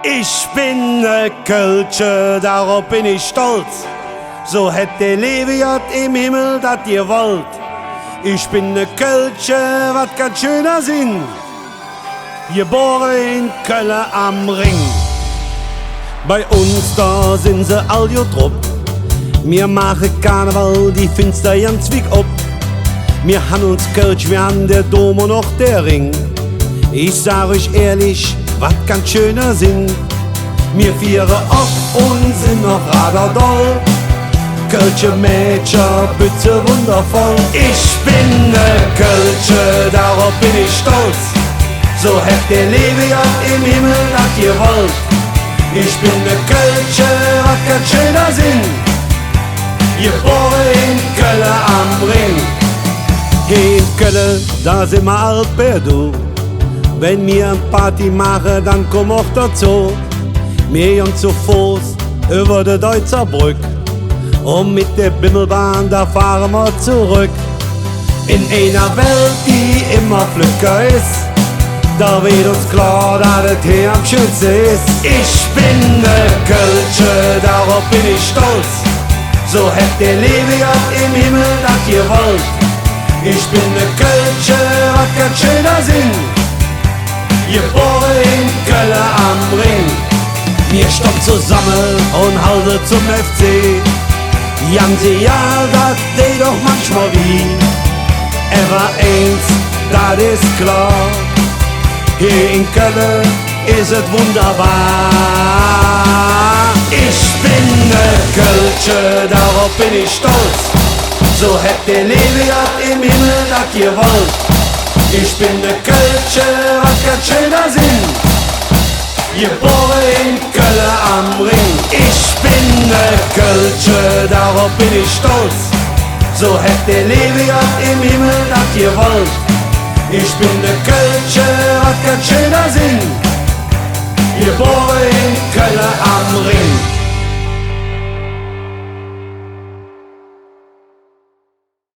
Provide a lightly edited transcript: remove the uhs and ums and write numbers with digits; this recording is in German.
Ich bin ne Kölsche, darauf bin ich stolz. So hätte Leviat im Himmel dat ihr wollt. Ich bin ne Kölsche, wat ganz schöner Sinn. Geboren in Köln am Ring. Bei uns da sind sie all trupp. Wir machen Karneval, die finster ganz zwick ob. Wir han uns Kölsch, wir han der Dom und noch der Ring. Ich sag euch ehrlich, wat ganz schöner Sinn. Wir vieren oft und sind noch raderdoll. Kölsche Mädchen, bitte wundervoll. Ich bin ne Kölsche, darauf bin ich stolz. So hätt der Leviat im Himmel dat ihr wollt. Ich bin ne Kölsche, wat ganz schöner Sinn. Geboren in Köln am Ring. In Köln, da sind wir Alperdu. Wenn wir Party machen, dann komm auch dazu. Wir gehen zu Fuß über die Deutzer Brück. Und mit der Bimmelbahn, da fahren wir zurück. In einer Welt, die immer flücker ist, da wird uns klar, dass es hier am schönsten ist. Ich bin ne Kölsche, darauf bin ich stolz. So hätt der Leviat im Himmel dat ihr wollt. Ich bin ne Kölsche, wat ganz schöner Sinn. Geboren in Köln am Ring. Wir stoppen zusammen und halten zum FC. Ganze Jahr, dat geht doch manchmal wie. Ever eins, dat ist klar. Hier in Köln ist es wunderbar. Ich bin ne Kölsche, darauf bin ich stolz. So hätt der Leviat im Himmel dat ihr wollt. Ich bin ne Kölsche, wat ganz schöner Sinn. Geboren in Köln am Ring. Ich bin ne Kölsche, darauf bin ich stolz. So hätt der Leviat im Himmel dat ihr wollt. Ich bin ne Kölsche, wat ganz schöner Sinn. Geboren in Köln